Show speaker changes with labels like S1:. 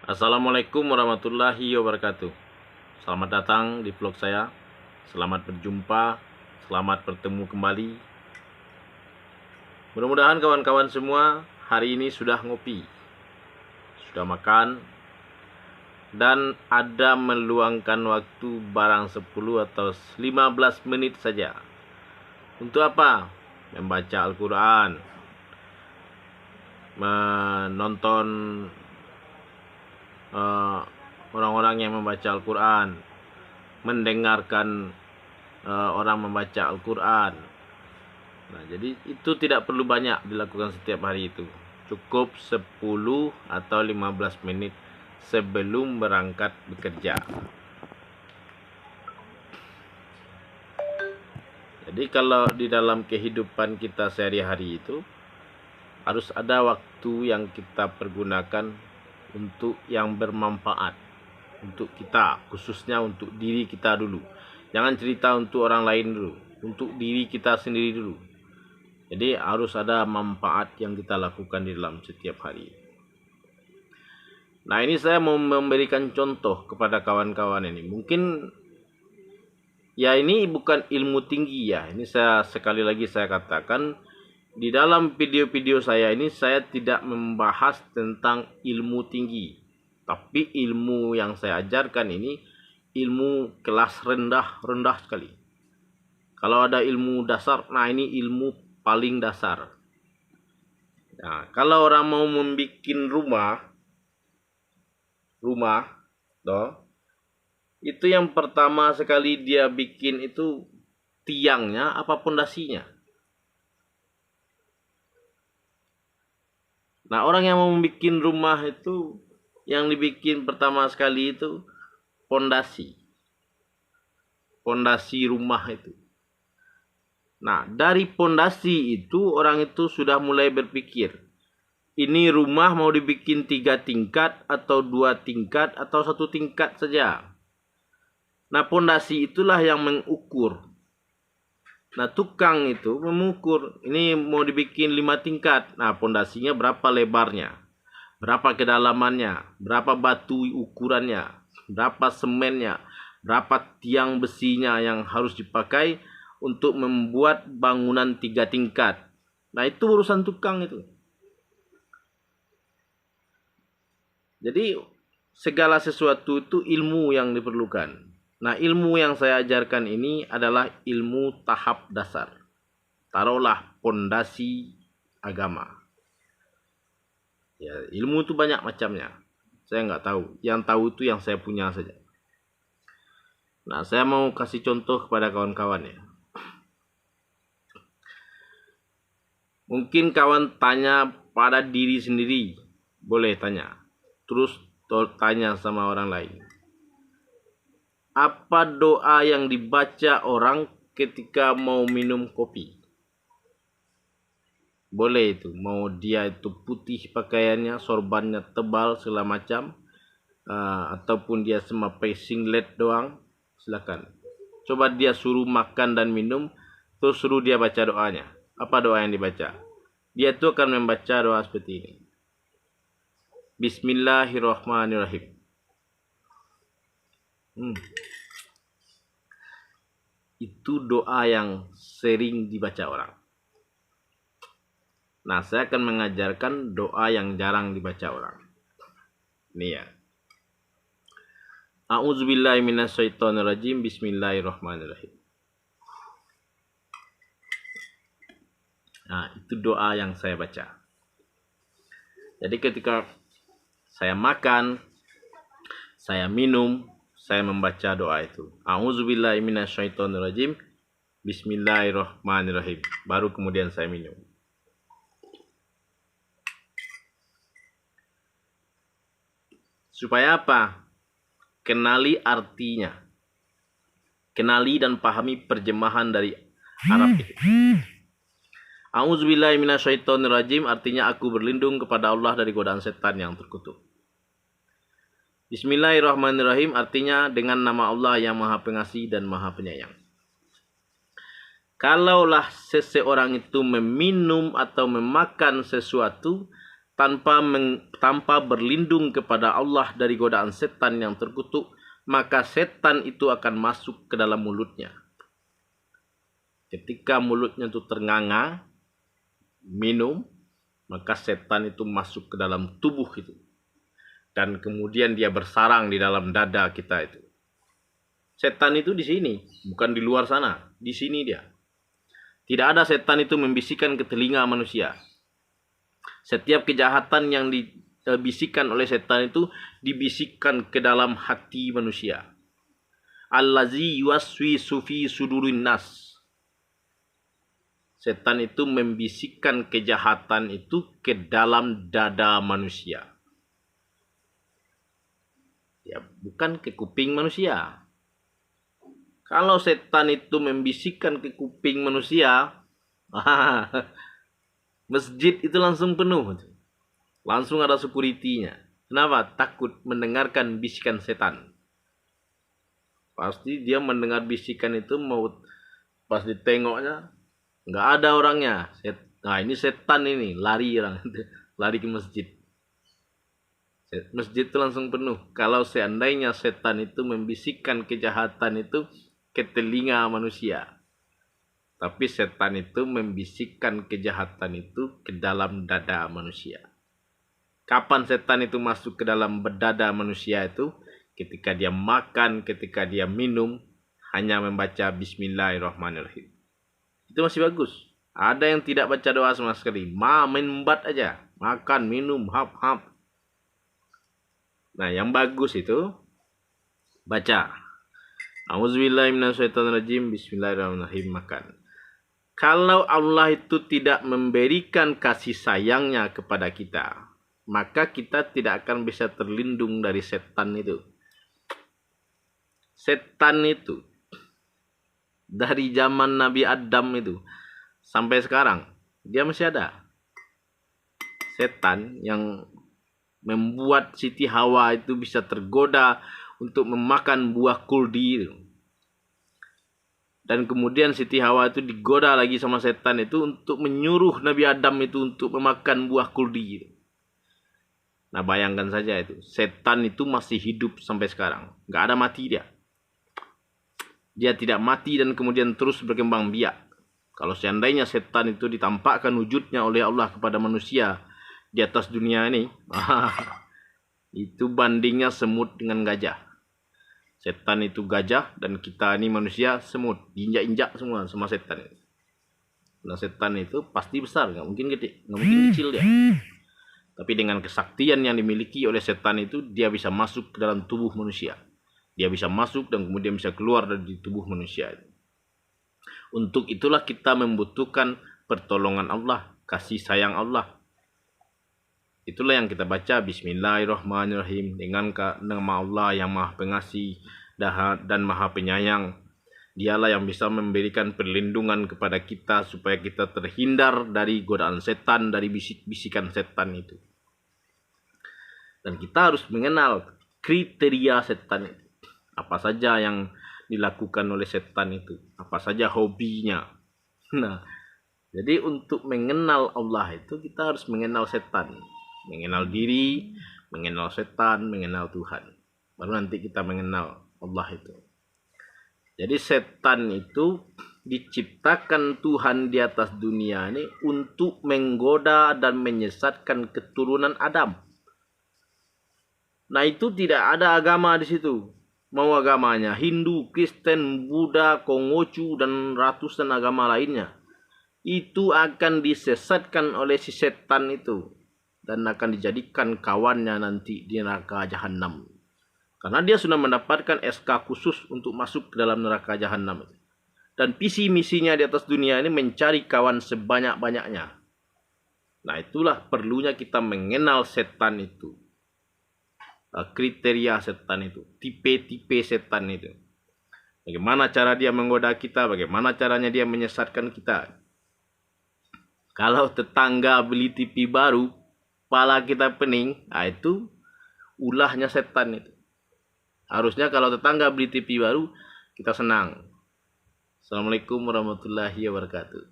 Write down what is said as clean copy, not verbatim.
S1: Assalamualaikum warahmatullahi wabarakatuh. Selamat datang di vlog saya. Selamat berjumpa, selamat bertemu kembali. Mudah-mudahan kawan-kawan semua hari ini sudah ngopi, sudah makan, dan ada meluangkan waktu barang 10 atau 15 menit saja. Untuk apa? Membaca Al-Quran, menonton orang-orang yang membaca Al-Quran, mendengarkan orang membaca Al-Quran. Nah, jadi itu tidak perlu banyak dilakukan setiap hari itu. Cukup 10 atau 15 menit sebelum berangkat bekerja. Jadi kalau di dalam kehidupan kita sehari-hari itu harus ada waktu yang kita pergunakan untuk yang bermanfaat untuk kita, khususnya untuk diri kita dulu. Jangan cerita untuk orang lain dulu, untuk diri kita sendiri dulu. Jadi harus ada manfaat yang kita lakukan di dalam setiap hari. Nah, ini saya mau memberikan contoh kepada kawan-kawan ini. Mungkin ya ini bukan ilmu tinggi ya. Ini saya sekali lagi saya katakan, di dalam video-video saya ini saya tidak membahas tentang ilmu tinggi, tapi ilmu yang saya ajarkan ini ilmu kelas rendah sekali. Kalau ada ilmu dasar, nah ini ilmu paling dasar. Nah, kalau orang mau membuat rumah, itu yang pertama sekali dia bikin itu tiangnya apa pondasinya. Nah, orang yang mau membuat rumah itu yang dibikin pertama sekali itu pondasi rumah itu. Nah, dari pondasi itu orang itu sudah mulai berpikir, ini rumah mau dibikin 3 tingkat atau 2 tingkat atau 1 tingkat saja. Nah, pondasi itulah yang mengukur. Nah, tukang itu mengukur, ini mau dibikin 5 tingkat. Nah, pondasinya berapa lebarnya, berapa kedalamannya, berapa batu ukurannya, berapa semennya, berapa tiang besinya yang harus dipakai untuk membuat bangunan 3 tingkat. Nah, itu urusan tukang itu. Jadi segala sesuatu itu ilmu yang diperlukan. Nah, ilmu yang saya ajarkan ini adalah ilmu tahap dasar. Taruhlah pondasi agama. Ya, ilmu itu banyak macamnya. Saya nggak tahu. Yang tahu itu yang saya punya saja. Nah, saya mau kasih contoh kepada kawan-kawan ya. Mungkin kawan tanya pada diri sendiri. Boleh tanya. Terus tanya sama orang lain. Apa doa yang dibaca orang ketika mau minum kopi? Boleh itu. Mau dia itu putih pakaiannya, sorbannya tebal segala macam, ataupun dia pakai singlet doang, silakan. Coba dia suruh makan dan minum, terus suruh dia baca doanya. Apa doa yang dibaca? Dia tuh akan membaca doa seperti ini. Bismillahirrahmanirrahim. Itu doa yang sering dibaca orang. Nah, saya akan mengajarkan doa yang jarang dibaca orang. Ini ya. A'udzubillahi minasyaitonirrajim. Bismillahirrahmanirrahim. Nah, itu doa yang saya baca. Jadi ketika saya makan, saya minum, saya membaca doa itu. A'udzubillahi minasyaitonirrajim. Bismillahirrahmanirrahim. Baru kemudian saya minum. Supaya apa? Kenali artinya. Kenali dan pahami terjemahan dari Arab itu. A'udzubillahi minasyaitonirrajim artinya aku berlindung kepada Allah dari godaan setan yang terkutuk. Bismillahirrahmanirrahim artinya dengan nama Allah yang Maha Pengasih dan Maha Penyayang. Kalaulah seseorang itu meminum atau memakan sesuatu tanpa berlindung kepada Allah dari godaan setan yang terkutuk, maka setan itu akan masuk ke dalam mulutnya. Ketika mulutnya itu ternganga, minum, maka setan itu masuk ke dalam tubuh itu. Dan kemudian dia bersarang di dalam dada kita itu. Setan itu di sini, bukan di luar sana. Di sini dia. Tidak ada setan itu membisikkan ke telinga manusia. Setiap kejahatan yang dibisikkan oleh setan itu dibisikkan ke dalam hati manusia. Allazi yuwaswisu fi sudurin nas. Setan itu membisikkan kejahatan itu ke dalam dada manusia. Ya, bukan ke kuping manusia. Kalau setan itu membisikkan ke kuping manusia, masjid itu langsung penuh. Langsung ada security-nya. Kenapa? Takut mendengarkan bisikan setan. Pasti dia mendengar bisikan itu, mau pas ditengoknya nggak ada orangnya. Nah, ini setan ini, lari orang. Lari ke masjid. Masjid itu langsung penuh. Kalau seandainya setan itu membisikkan kejahatan itu ke telinga manusia. Tapi setan itu membisikkan kejahatan itu ke dalam dada manusia. Kapan setan itu masuk ke dalam dada manusia itu? Ketika dia makan, ketika dia minum, hanya membaca Bismillahirrahmanirrahim. Itu masih bagus. Ada yang tidak baca doa sama sekali. Membat aja. Makan, minum, hap-hap. Nah, yang bagus itu baca. Auzubillahiminasyaitonirrajim. Bismillahirrahmanirrahim. Makan. Kalau Allah itu tidak memberikan kasih sayangnya kepada kita, maka kita tidak akan bisa terlindung dari setan itu. Setan itu dari zaman Nabi Adam itu sampai sekarang dia masih ada. Setan yang membuat Siti Hawa itu bisa tergoda untuk memakan buah kuldi itu. Dan kemudian Siti Hawa itu digoda lagi sama setan itu untuk menyuruh Nabi Adam itu untuk memakan buah kuldi itu. Nah, bayangkan saja itu. Setan itu masih hidup sampai sekarang. Nggak ada mati dia. Dia tidak mati dan kemudian terus berkembang biak. Kalau seandainya setan itu ditampakkan wujudnya oleh Allah kepada manusia di atas dunia ini, itu bandingnya semut dengan gajah. Setan itu gajah dan kita ini manusia semut. Diinjak-injak semua sama setan itu. Nah, setan itu pasti besar, nggak mungkin gede, nggak mungkin kecil dia. Tapi dengan kesaktian yang dimiliki oleh setan itu, dia bisa masuk ke dalam tubuh manusia. Dia bisa masuk dan kemudian bisa keluar dari tubuh manusia. Untuk itulah kita membutuhkan pertolongan Allah, kasih sayang Allah. Itulah yang kita baca Bismillahirrahmanirrahim dengan nama Allah yang Maha Pengasih dan Maha Penyayang. Dialah yang bisa memberikan perlindungan kepada kita supaya kita terhindar dari godaan setan, dari bisik-bisikan setan itu. Dan kita harus mengenal kriteria setan itu. Apa saja yang dilakukan oleh setan itu, apa saja hobinya. Nah, jadi untuk mengenal Allah itu kita harus mengenal setan. Mengenal diri, mengenal setan, mengenal Tuhan. Baru nanti kita mengenal Allah itu. Jadi setan itu diciptakan Tuhan di atas dunia ini untuk menggoda dan menyesatkan keturunan Adam. Nah, itu tidak ada agama di situ. Mau agamanya Hindu, Kristen, Buddha, Konghucu, dan ratusan agama lainnya. Itu akan disesatkan oleh si setan itu. Dan akan dijadikan kawannya nanti di neraka Jahanam. Karena dia sudah mendapatkan SK khusus untuk masuk ke dalam neraka Jahanam. Dan visi misinya di atas dunia ini mencari kawan sebanyak-banyaknya. Nah, itulah perlunya kita mengenal setan itu. Kriteria setan itu. Tipe-tipe setan itu. Bagaimana cara dia menggoda kita. Bagaimana caranya dia menyesatkan kita. Kalau tetangga beli TV baru, kepala kita pening, nah itu ulahnya setan itu. Harusnya kalau tetangga beli TV baru, kita senang. Assalamualaikum warahmatullahi wabarakatuh.